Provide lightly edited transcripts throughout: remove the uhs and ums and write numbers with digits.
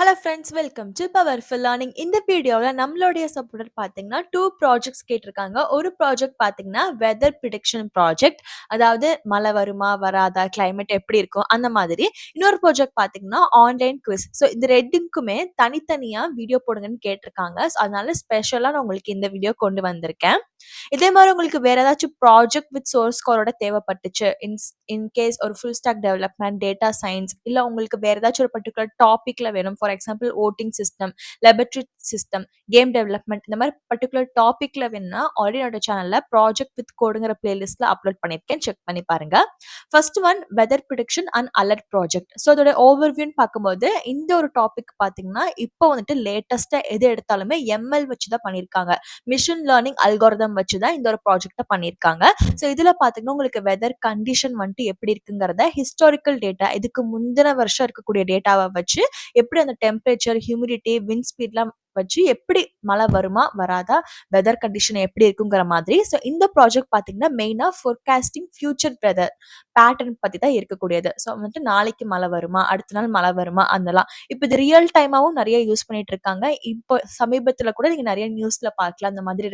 Hello friends, welcome to powerful learning. இந்த வீடியோவில் நம்மளுடைய சப்போர்ட்டர் பார்த்தீங்கன்னா 2 ப்ராஜெக்ட்ஸ் கேட்டிருக்காங்க. ஒரு ப்ராஜெக்ட் பார்த்தீங்கன்னா வெதர் ப்ரிடிக்ஷன் ப்ராஜெக்ட், அதாவது மழை வருமா வராதா, கிளைமேட் எப்படி இருக்கும் அந்த மாதிரி. இன்னொரு ப்ராஜெக்ட் பார்த்தீங்கன்னா ஆன்லைன் குவிஸ். ஸோ இந்த ரெண்டுக்குமே தனித்தனியாக வீடியோ போடுங்கன்னு கேட்டிருக்காங்க. ஸோ அதனால ஸ்பெஷலாக நான் உங்களுக்கு இந்த வீடியோ கொண்டு வந்திருக்கேன். இதே மாதிரி உங்களுக்கு வேற ஏதாச்சும் ப்ராஜெக்ட் வித் சோர்ஸ் கோடோட தேவைப்பட்டுச்சு, இன்கேஸ் ஒரு full stack development, data science, இல்லை உங்களுக்கு வேற ஏதாச்சும் ஒரு பர்டிகுலர் டாபிக்ல வேணும், for example voting system, laboratory system, game development, இந்த மாதிரி பர்டிகுலர் டாபிக்ல வேணும்னா ஆல்ரெடி என்னோட சேனல்ல ப்ராஜெக்ட் வித் கோடுங்கிற பிளேலிஸ்ட்ல அப்லோட் பண்ணியிருக்கேன், செக் பண்ணி பாருங்க. First one weather prediction and alert project. So அதோட ஓவர்வியூன்னு பார்க்கும்போது இந்த ஒரு டாபிக் பார்த்தீங்கன்னா இப்போ வந்துட்டு லேட்டஸ்டா எது எடுத்தாலுமே எம்எல் வச்சு தான் பண்ணியிருக்காங்க. மிஷின் லேர்னிங் அல்காரிதம் வச்சு தான் இந்த ஒரு ப்ராஜெக்ட்டை பண்ணியிருக்காங்க. ஸோ இதில் பார்த்தீங்கன்னா உங்களுக்கு வெதர் கண்டிஷன் வந்துட்டு எப்படி இருக்குங்கிறத ஹிஸ்டாரிக்கல் டேட்டா, இதுக்கு முந்தின வருஷம் இருக்கக்கூடிய டேட்டாவை வச்சு எப்படி அந்த டெம்பரேச்சர், ஹியூமிடிட்டி, விண்ட் ஸ்பீட்லாம் வச்சு எப்படி மழை வருமா வராதா, வெதர் கண்டிஷன் எப்படி இருக்குங்கிற மாதிரி. ஸோ இந்த ப்ராஜெக்ட் பார்த்தீங்கன்னா மெயினாக ஃபோர்காஸ்டிங் ஃபியூச்சர் வெதர் பேட்டர்ன் பற்றி தான் இருக்கக்கூடியது. ஸோ வந்துட்டு நாளைக்கு மழை வருமா, அடுத்த நாள் மழை வருமா, அதெல்லாம் இப்போ இது ரியல் டைமாகவும் நிறைய யூஸ் பண்ணிட்டு இருக்காங்க. இப்போ சமீபத்தில் கூட நீங்கள் நிறைய நியூஸ்ல பார்க்கலாம், அந்த மாதிரி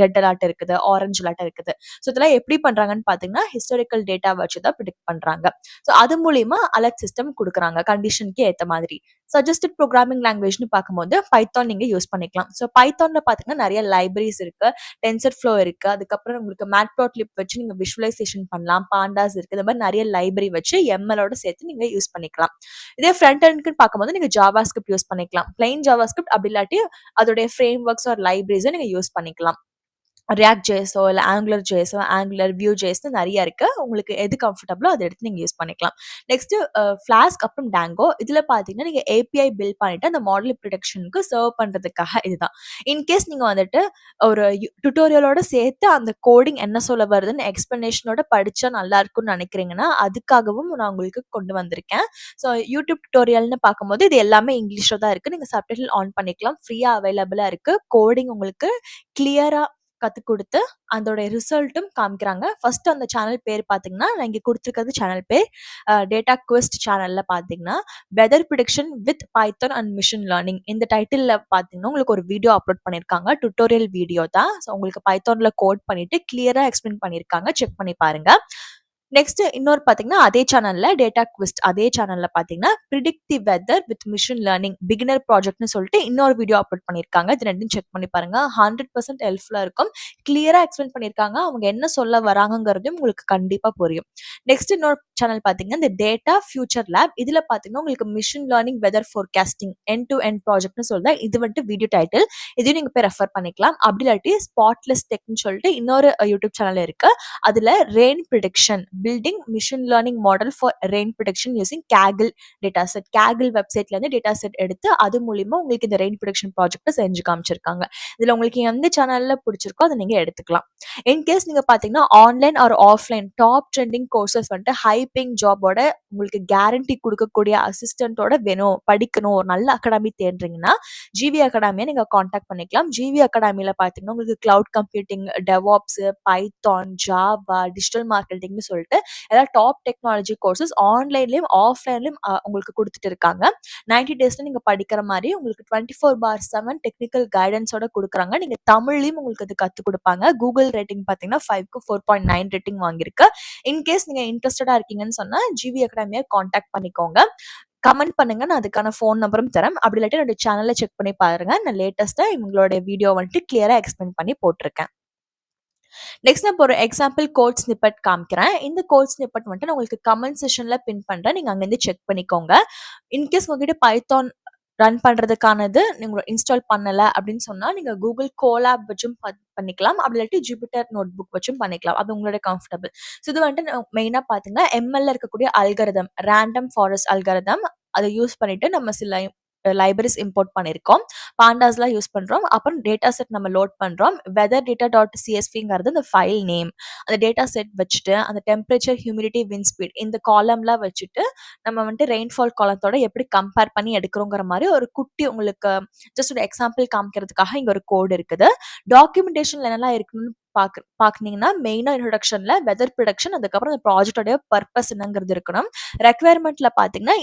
ரெட் அலர்ட் இருக்குது, ஆரஞ்சு அலர்ட் இருக்குது. ஸோ இதெல்லாம் எப்படி பண்றாங்கன்னு பார்த்தீங்கன்னா ஹிஸ்டாரிக்கல் டேட்டா வச்சு தான் ப்ரிடிக்ட் பண்றாங்க. ஸோ அது மூலியமா அலர்ட் சிஸ்டம் கொடுக்குறாங்க கண்டிஷனுக்கு ஏற்ற மாதிரி. சஜஸ்டட் ப்ரோக்ராமிங் லாங்குவேஜ்னு பார்க்கும்போது பைத்தான் நீங்க யூஸ் பண்ணிக்கலாம். ஸோ பைத்தான்ல பார்த்தீங்கன்னா நிறைய லைப்ரரிஸ் இருக்கு, டென்சர் ஃப்ளோ இருக்கு, அதுக்கப்புறம் உங்களுக்கு மேட்ப்ளாட்லிப் வச்சு நீங்க விஷுவலைசேஷன் பண்ணலாம், பாண்டாஸ் இருக்கு, இந்த மாதிரி நிறைய லைப்ரரி வச்சு எம்எலோட சேர்த்து நீங்க யூஸ் பண்ணிக்கலாம். இதே ஃப்ரண்ட் எண்ட்க்குன்னு பார்க்கும்போது நீங்க ஜாவா ஸ்கிரிப்ட் யூஸ் பண்ணிக்கலாம், பிளைன் ஜாவா ஸ்கிரிப்ட், அப்படி இல்லாட்டி அதோடைய ஃப்ரேம் ஒர்க்ஸ் ஒரு லைப்ரரிஸை நீங்க யூஸ் பண்ணிக்கலாம். ரியாக்ட் ஜேஸோ இல்லை ஆங்குலர் ஜேஸோ, ஆங்குலர் வியூ ஜேஸ்னு நிறைய இருக்கு. உங்களுக்கு எது கம்ஃபர்டபுளோ அதை எடுத்து நீங்கள் யூஸ் பண்ணிக்கலாம். நெக்ஸ்ட் ஃபிளாஸ்க் அப்புறம் டேங்கோ. இதில் பார்த்தீங்கன்னா நீங்கள் ஏபிஐ பில்ட் பண்ணிட்டு அந்த மாடல் ப்ரொடக்ஷனுக்கு சர்வ் பண்ணுறதுக்காக இதுதான். இன்கேஸ் நீங்கள் வந்துட்டு ஒரு டுட்டோரியலோட சேர்த்து அந்த கோடிங் என்ன சொல்ல வருதுன்னு எக்ஸ்பிளனேஷனோட படித்தா நல்லா இருக்கும்னு நினைக்கிறீங்கன்னா அதுக்காகவும் நான் உங்களுக்கு கொண்டு வந்திருக்கேன். ஸோ யூடியூப் டுட்டோரியல்னு பார்க்கும்போது இது எல்லாமே இங்கிலீஷில் தான் இருக்குது. நீங்கள் சப்டைட்டில் ஆன் பண்ணிக்கலாம், ஃப்ரீயாக அவைலபிளாக இருக்குது. கோடிங் உங்களுக்கு கிளியராக கற்றுக் கொடுத்து அதோட ரிசல்ட்டும் காமிக்கிறாங்க. ஃபர்ஸ்ட் அந்த சேனல் பேர் பார்த்தீங்கன்னா நான் இங்கே கொடுத்துருக்கிறது சேனல் பேர் டேட்டா குவெஸ்ட். சேனலில் பார்த்தீங்கன்னா weather prediction with Python and machine learning, இந்த டைட்டிலில் பார்த்தீங்கன்னா உங்களுக்கு ஒரு வீடியோ அப்லோட் பண்ணியிருக்காங்க, டுட்டோரியல் வீடியோ தான். ஸோ உங்களுக்கு பைத்தானில் கோட் பண்ணிட்டு கிளியராக எக்ஸ்பிளைன் பண்ணியிருக்காங்க, செக் பண்ணி பாருங்க. நெக்ஸ்ட் இன்னொரு பார்த்தீங்கன்னா அதே சேனல்ல டேட்டா குவிஸ்ட், அதே சேனல்ல பார்த்தீங்கன்னா predict the weather with machine learning beginner ப்ராஜெக்ட்னு சொல்லிட்டு இன்னொரு வீடியோ அப்லோட் பண்ணியிருக்காங்க. இது ரெண்டும் செக் பண்ணி பாருங்க, 100% ஹெல்ப்ஃபுல்லாக இருக்கும். கிளியராக எக்ஸ்பிளைன் பண்ணியிருக்காங்க, அவங்க என்ன சொல்ல வராங்கிறதும் உங்களுக்கு கண்டிப்பாக புரியும். நெக்ஸ்ட் இன்னொரு சேனல் பார்த்தீங்கன்னா இந்த டேட்டா ஃபியூச்சர் லேப். இதில் பார்த்தீங்கன்னா உங்களுக்கு machine learning weather forecasting end to end ப்ராஜெக்ட்னு சொல்லுது. இது வந்துட்டு வீடியோ டைட்டில், இதையும் நீங்கள் போய் ரெஃபர் பண்ணிக்கலாம். அப்படி இல்லாட்டி ஸ்பாட்லெஸ் டெக்னு சொல்லிட்டு இன்னொரு யூடியூப் சேனல் இருக்கு. அதில் rain prediction, building machine learning model for rain prediction using Kaggle data set, Kaggle வெப்சைட்ல இருந்து டேட்டா செட் எடுத்து அது மூலியமா உங்களுக்கு இந்த ரெயின் ப்ரிடிக்ஷன் ப்ராஜெக்ட்டை செஞ்சு காமிச்சிருக்காங்க. இதுல உங்களுக்கு எந்த சேனல்ல பிடிச்சிருக்கோ அதை நீங்க எடுத்துக்கலாம். இன்கேஸ் நீங்க பாத்தீங்கன்னா online R offline top trending courses வந்துட்டு ஹை பேயிங் ஜாபோட உங்களுக்கு கேரண்டி கொடுக்கக்கூடிய அசிஸ்டன்ட்டோட வேணும், படிக்கணும், ஒரு நல்ல அகாடமி தேடுறீங்கன்னா ஜிவி அகாடமியை நீங்க காண்டாக்ட் பண்ணிக்கலாம். ஜிவி அகாடமியில பாத்தீங்கன்னா உங்களுக்கு cloud computing, DevOps, Python, Java, digital மார்க்கெட்டிங்னு சொல்லிட்டு ஏதாவது டாப் டெக்னாலஜி கோர்சஸ் ஆன்லைன்லயும் ஆஃப்லைன்லயும் உங்களுக்கு கொடுத்துட்டு இருக்காங்க. 90 டேஸ்ல நீங்க படிக்கிற மாதிரி உங்களுக்கு 24/7 டெக்னிக்கல் கைடன்ஸோட கொடுக்குறாங்க. நீங்க தமிழ்லயும் உங்களுக்கு அது கற்றுக் கொடுப்பாங்க. கூகுள் ரேட்டிங் பார்த்தீங்கன்னா 5க்கு 4.9 ரேட்டிங் வாங்கியிருக்கு. இன்கேஸ் நீங்க இன்ட்ரெஸ்டடா இருக்கீங்கன்னு சொன்னா ஜிவி அகாடமியை காண்டாக்ட் பண்ணிக்கோங்க. கமெண்ட் பண்ணுங்க, நான் அதுக்கான ஃபோன் நம்பரும் தரேன். அப்படி இல்லாட்டி என்னோட சேனலை செக் பண்ணி பாருங்க, நான் லேட்டஸ்டா இவங்களோட வீடியோ வந்துட்டு கிளியரா எக்ஸ்பிளைன் பண்ணி போட்டிருக்கேன். நெக்ஸ்ட் நான் ஒரு எக்ஸாம்பிள் கோட் ஸ்னிப்பெட் காமிக்கிறேன். இந்த கோட் ஸ்னிப்பெட் வந்துட்டு நான் உங்களுக்கு கமெண்ட் செஷன்ல பின் பண்றேன், நீங்க அங்கேருந்து செக் பண்ணிக்கோங்க. இன்கேஸ் உங்ககிட்ட பைத்தான் ரன் பண்றதுக்கானது நீங்க இன்ஸ்டால் பண்ணல அப்படின்னு சொன்னா நீங்க கூகுள் கோலாப் வச்சும் பண்ணிக்கலாம், அப்படி இல்லாட்டி ஜூபிட்டர் நோட் புக் வச்சும் பண்ணிக்கலாம், அது உங்களோட கம்ஃபர்டபுள். ஸோ இது வந்துட்டு மெயினா பாத்தீங்கன்னா எம்எல்ல இருக்கக்கூடிய அல்கரிதம், ரேண்டம் ஃபாரஸ்ட் அல்கரிதம், அதை யூஸ் பண்ணிட்டு நம்ம சில லைப்ரரிஸ் இம்போர்ட் பண்ணியிருக்கோம், பாண்டாஸ்லாம் யூஸ் பண்றோம். அப்புறம் டேட்டா செட் நம்ம லோட் பண்றோம். வெதர் டேட்டா டாட் சிஎஸ்விங்கிறது அந்த ஃபைல் நேம். அந்த டேட்டா செட் வச்சுட்டு அந்த டெம்பரேச்சர், ஹியூமிடிட்டி, விண்ட் ஸ்பீட் இந்த காலம்லாம் வச்சுட்டு நம்ம வந்துட்டு ரெயின்ஃபால் காலத்தோட எப்படி கம்பேர் பண்ணி எடுக்கிறோங்கிற மாதிரி ஒரு குட்டி உங்களுக்கு ஜஸ்ட் ஒரு எக்ஸாம்பிள் காமிக்கிறதுக்காக இங்க ஒரு கோடு இருக்குது. டாக்குமெண்டேஷன்ல என்னெல்லாம் இருக்குன்னு பார்க்குனீங்கன்னா, மெயினா இன்ட்ரோடக்ஷன்ல வெதர் ப்ரிடிக்ஷன், அதுக்கப்புறம் அந்த ப்ராஜெக்ட்டோட பர்ப்பஸ் என்னங்கிறது இருக்கணும். ரெக்யர்மென்ட்ல பார்த்தீங்கன்னா,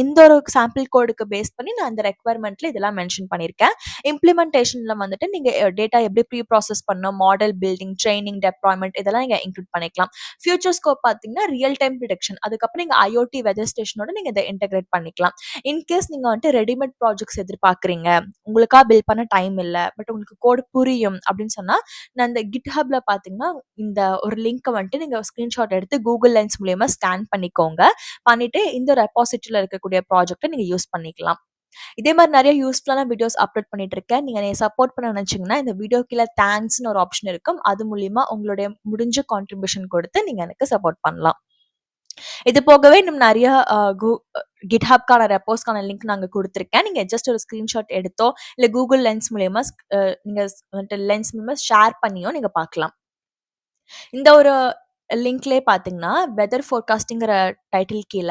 இந்த ஒரு சாம்பிள் கோடுக்கு பேஸ் பண்ணி நான் அந்த ரெக்யர்மென்ட்ல இதெல்லாம் மென்ஷன் பண்ணியிருக்கேன். இம்ப்ளிமென்டேஷன்ல வந்துட்டு நீங்க டேட்டா எப்படி ப்ரீ ப்ராசஸ் பண்ணணும், மாடல் பில்டிங், ட்ரெய்னிங், டெப்ளாய்மென்ட் இதெல்லாம் நீங்க இன்க்ளூட் பண்ணிக்கலாம். ஃபியூச்சர் ஸ்கோப் பார்த்தீங்கன்னா, ரியல் டைம் ப்ரிடிக்ஷன். அதுக்கப்புறம் நீங்க IoT வெதர் ஸ்டேஷனோட நீங்க இத இன்டகிரேட் பண்ணிக்கலாம். இன்கேஸ் நீங்க வந்துட்டு ரெடிமேட் ப்ராஜெக்ட்ஸ் எதிர்பார்க்குறீங்க, உங்களுக்கா பில்ட் பண்ண டைம் இல்ல, பட் உங்களுக்கு கோட் புரியும் அப்படின்னு சொன்னா, நான் இந்த GitHubல பார்த்தீங்கன்னா, இந்த ஒரு லிங்க்க வந்துட்டு நீங்க ஸ்கிரீன்ஷாட் எடுத்து Google லென்ஸ் மூலியமா ஸ்கேன் பண்ணிக்கோங்க. பண்ணிட்டு இந்த ரெபாசிட்டரில இருக்கக்கூடிய ப்ராஜெக்ட்ட நீங்க யூஸ் பண்ணிக்கலாம். இதே மாரி நெறைய யூஸ்ஃபுல்லான வீடியோஸ் அப்லோட் பண்ணிட்டு இருக்கேன். நீங்க என்னைய சப்போர்ட் பண்ண நினைச்சீங்கன்னா, இந்த வீடியோ கீழ தேங்க்ஸ்ன்னு ஒரு ஆப்ஷன் இருக்கும். அது மூலியமா உங்களுடைய முடிஞ்ச கான்ட்ரிபியூஷன் கொடுத்து நீங்க எனக்கு சப்போர்ட் பண்ணலாம். இது போகவே இன்னும் நெறைய அ கு GitHubக்கான ரெப்போஸ்க்கான லிங்க் நாங்க குடுத்துருக்கேன். நீங்க ஜஸ்ட் ஒரு ஸ்கிரீன்ஷாட் எடுத்தோ, இல்ல Google லென்ஸ் மூலியமா நீங்க வந்துட்டு லென்ஸ் மூலியமா ஷேர் பண்ணியோ நீங்க பார்க்கலாம். இந்த ஒரு லிங்க்லயே பார்த்தீங்கன்னா, வெதர் ஃபோர்காஸ்டிங்கிற டைட்டில் கீழ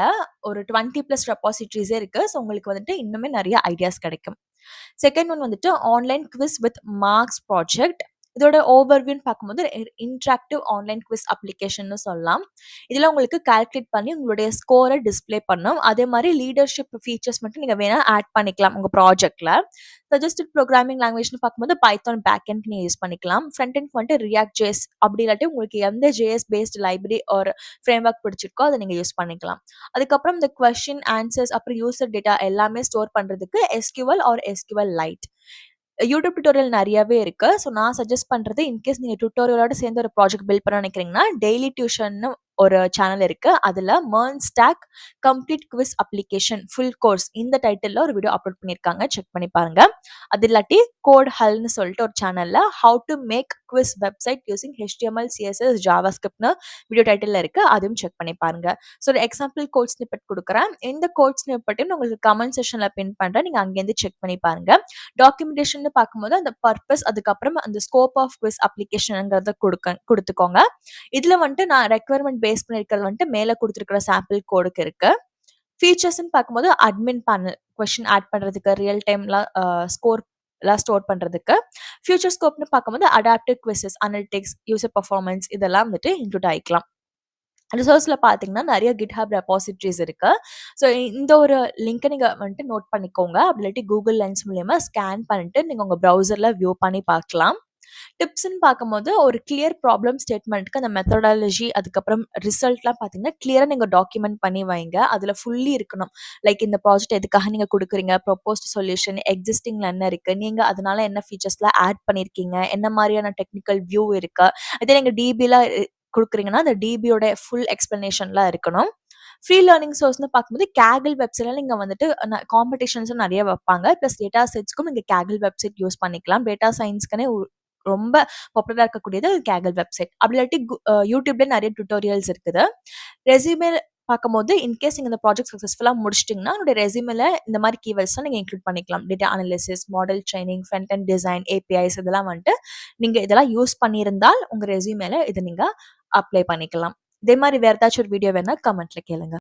ஒரு 20 பிளஸ் ரெபாசிட்டரீஸே இருக்கு. ஸோ உங்களுக்கு வந்துட்டு இன்னுமே நெறைய ஐடியாஸ் கிடைக்கும். செகண்ட் ஒன் வந்துட்டு online quiz with marks project. இதோட ஓவர்வியூன்னு பார்க்கும்போது இன்டராக்டிவ் ஆன்லைன் குவிஸ் அப்ளிகேஷன்னு சொல்லலாம். இதுல உங்களுக்கு கால்குலேட் பண்ணி உங்களுடைய ஸ்கோர டிஸ்ப்ளே பண்ணும். அதே மாரி லீடர்ஷிப் ஃபீச்சர்ஸ் மட்டும் நீங்க வேணா ஆட் பண்ணிக்கலாம் உங்க ப்ராஜெக்ட்ல. சஜஸ்டட் ப்ரோகிராமிங் லாங்குவேஜ்னு பார்க்கும்போது பைத்தான் பேக் எண்ட் நீங்க யூஸ் பண்ணிக்கலாம். ஃப்ரண்ட் எண்ட் வந்துட்டு ரியாக்ட் ஜேஎஸ் அப்படி இல்லாட்டி உங்களுக்கு எந்த JS based library or framework பிடிச்சிருக்கோ அதை நீங்க யூஸ் பண்ணிக்கலாம். அதுக்கப்புறம் இந்த கொஸ்டின், ஆன்சர்ஸ் அப்புறம் யூசர் டேட்டா எல்லாமே ஸ்டோர் பண்றதுக்கு SQL or SQL lite. YouTube tutorial நெறையவே இருக்கு. ஸோ நான் சஜெஸ்ட் பண்றது இன்கேஸ் நீங்க டியூட்டோரியலோட சேர்ந்து ஒரு ப்ராஜெக்ட் பில்ட் பண்ண நினைக்கிறீங்கன்னா, டெய்லி டியூஷன்னு ஒரு சேனல் இருக்கு. அதுல MERN stack complete quiz application full course இந்த டைட்டில்ல ஒரு வீடியோ அப்லோட் பண்ணியிருக்காங்க. செக் பண்ணி பாருங்க. அது இல்லாட்டி கோட் ஹல்னு சொல்லிட்டு ஒரு சேனல்ல how to make quiz website using HTML, CSS, JavaScriptனு வீடியோ டைட்டில்ல இருக்கு. அதுவும் செக் பண்ணி பாருங்க. ஸோ ஒரு எக்ஸாம்பிள் கோட் ஸ்னிப்பெட் குடுக்குறேன். இந்த கோட் ஸ்னிப்பெட்டையும் உங்களுக்கு கமெண்ட் செக்ஷன்ல பின் பண்றேன். நீங்க அங்கேருந்து செக் பண்ணி பாருங்க. டாக்குமெண்டேஷன் பார்க்கும்போது அந்த பர்பஸ், அதுக்கப்புறம் அந்த ஸ்கோப் ஆஃப் குவிஸ் அப்ளிகேஷன்ங்கிறத குடுத்துக்கோங்க. இதுல வந்துட்டு நான் ரெக்யர்மென்ட் பேஸ் பண்ணியிருக்கிறது வந்துட்டு மேல குடுத்துருக்கிற சாம்பிள் கோடுக்கு இருக்கு. ஃபீச்சர்ஸ்ன்னு பார்க்கும்போது அட்மின் பேனல், கொஸ்டின் ஆட் பண்றதுக்கு, ரியல் டைம்ல ஸ்கோர் எல்லாம் ஸ்டோர் பண்றதுக்கு. ஃபியூச்சர் ஸ்கோப்னு பார்க்கும்போது adaptive quizzes, analytics, user performance இதெல்லாம் வந்துட்டு இன்க்ளூட் ஆயிக்கலாம். ரிசோர்ஸ்ல பார்த்தீங்கன்னா, நெறைய GitHub ரெபாசிட்டரீஸ் இருக்கு. ஸோ இந்த ஒரு லிங்க்க நீங்க வந்துட்டு நோட் பண்ணிக்கோங்க. அப்படி இல்லாட்டி Google லென்ஸ் மூலியமா ஸ்கேன் பண்ணிட்டு நீங்க உங்க ப்ரௌசர்ல வியூ பண்ணி பார்க்கலாம். டிப்ஸ்ன்னு பார்க்கும்போது, ஒரு கிளியர் ப்ராப்ளம் ஸ்டேட்மென்ட்க்கு அந்த மெத்தடாலஜி, அதுக்கப்புறம் ரிசல்ட்லாம் பார்த்தீங்கன்னா, கிளியரா நீங்க டாக்குமெண்ட் பண்ணி வைங்க. அதுல ஃபுல்லி இருக்கணும். லைக் இந்த ப்ராஜெக்ட் எதுக்காக நீங்க குடுக்குறீங்க, ப்ரொபோஸ்ட் சொல்யூஷன், எக்ஸிஸ்டிங்ல என்ன இருக்கு, நீங்க அதனால என்ன ஃபீச்சர்ஸ்லாம் ஆட் பண்ணியிருக்கீங்க, என்ன மாரியான டெக்னிக்கல் வியூ இருக்கு, இதே நீங்க DBல குடுக்குறீங்கன்னா, அந்த DBயோட ஃபுல் எக்ஸ்ப்ளனேஷன்லாம் இருக்கணும். ஃப்ரீ லேர்னிங் சோர்ஸ்ன்னு பார்க்கும்போது Kaggle வெப்சைட்ல நீங்க வந்துட்டு காம்படிஷன்ஸும் நெறைய வைப்பாங்க. பிளஸ் டேட்டா செட்ஸ்க்கும் நீங்க Kaggle வெப்சைட் யூஸ் பண்ணிக்கலாம். டேட்டா சயின்ஸ்க்குன்னே ரொம்ப பாப்புலரா இருக்கக்கூடியது Kaggle வெப்சைட். அப்படி இல்லாட்டி YouTubeல நெறைய டியூட்டோரியல்ஸ் இருக்குது. ரெஸ்யூமே பார்க்கும்போது இன்கேஸ் நீங்க இந்த ப்ராஜெக்ட் சக்சஸ்ஃபுல்லா முடிச்சிட்டீங்கன்னா, உங்களுடைய ரெஸ்யூமேல இந்த மாரி கீவேர்ட்ஸ்லாம் நீங்க இன்க்ளூட் பண்ணிக்கலாம். Data analysis, model training, front end design, APIs இதெல்லாம் வந்துட்டு நீங்க இதெல்லாம் யூஸ் பண்ணியிருந்தால், உங்க ரெஸ்யூமேல இத நீங்க அப்ளை பண்ணிக்கலாம். இதே மாரி வேற ஏதாச்சும் ஒரு வீடியோ வேணா கமெண்ட்ல கேளுங்க.